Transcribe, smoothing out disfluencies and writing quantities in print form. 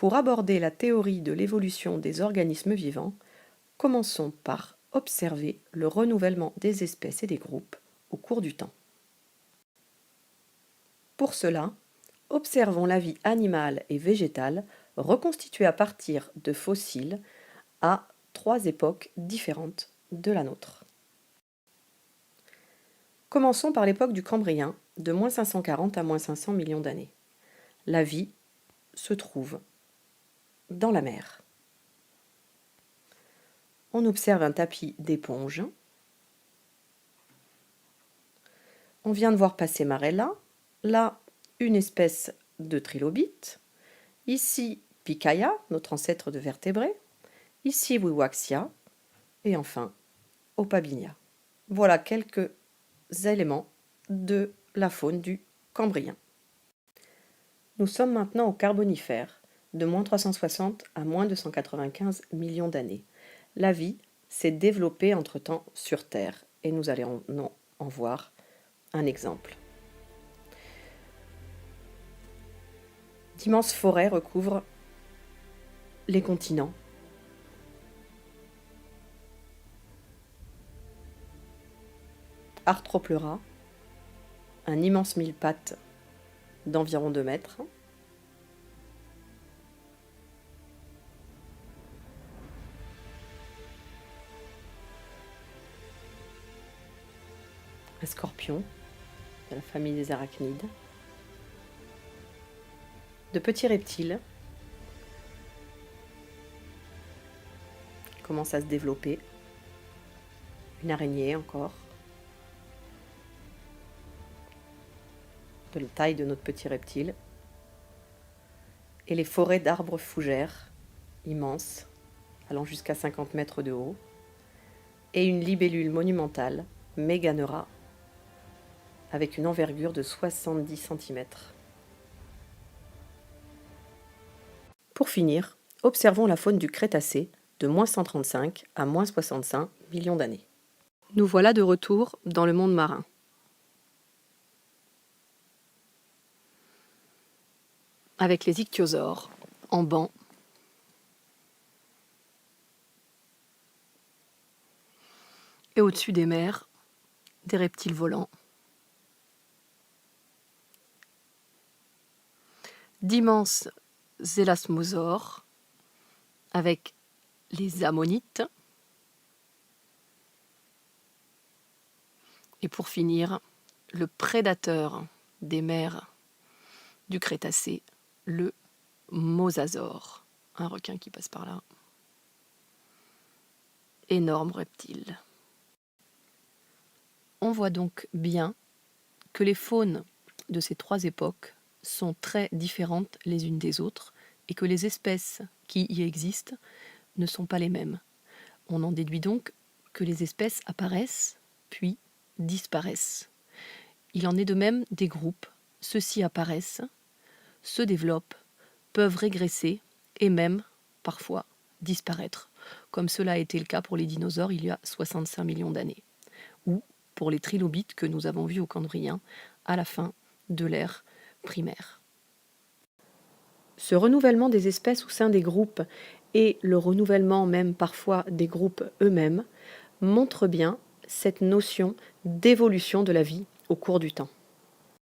Pour aborder la théorie de l'évolution des organismes vivants, commençons par observer le renouvellement des espèces et des groupes au cours du temps. Pour cela, observons la vie animale et végétale reconstituée à partir de fossiles à 3 époques différentes de la nôtre. Commençons par l'époque du Cambrien, de moins 540 à moins 500 millions d'années. La vie se trouve dans la mer. On observe un tapis d'éponges. On vient de voir passer Marella. Là, une espèce de trilobite. Ici, Picaya, notre ancêtre de vertébrés. Ici, Wiwaxia. Et enfin, Opabinia. Voilà quelques éléments de la faune du Cambrien. Nous sommes maintenant au Carbonifère, de moins 360 à moins 295 millions d'années. La vie s'est développée entre-temps sur Terre, et nous allons en voir un exemple. D'immenses forêts recouvrent les continents. Arthropleura, un immense mille-pattes d'environ 2 mètres. Un scorpion de la famille des arachnides. De petits reptiles qui commencent à se développer. Une araignée encore. De la taille de notre petit reptile. Et les forêts d'arbres fougères, immenses, allant jusqu'à 50 mètres de haut. Et une libellule monumentale, Meganeura, avec une envergure de 70 cm. Pour finir, observons la faune du Crétacé, de moins 135 à moins 65 millions d'années. Nous voilà de retour dans le monde marin. Avec les ichthyosaures en banc. Et au-dessus des mers, des reptiles volants. D'immenses élasmosaures avec les ammonites. Et pour finir, le prédateur des mers du Crétacé, le mosasaure, un requin qui passe par là. Énorme reptile. On voit donc bien que les faunes de ces 3 époques sont très différentes les unes des autres et que les espèces qui y existent ne sont pas les mêmes. On en déduit donc que les espèces apparaissent puis disparaissent. Il en est de même des groupes. Ceux-ci apparaissent, se développent, peuvent régresser et même, parfois, disparaître, comme cela a été le cas pour les dinosaures il y a 65 millions d'années, ou pour les trilobites que nous avons vus au Cambrien à la fin de l'ère primaire. Ce renouvellement des espèces au sein des groupes et le renouvellement même parfois des groupes eux-mêmes montrent bien cette notion d'évolution de la vie au cours du temps.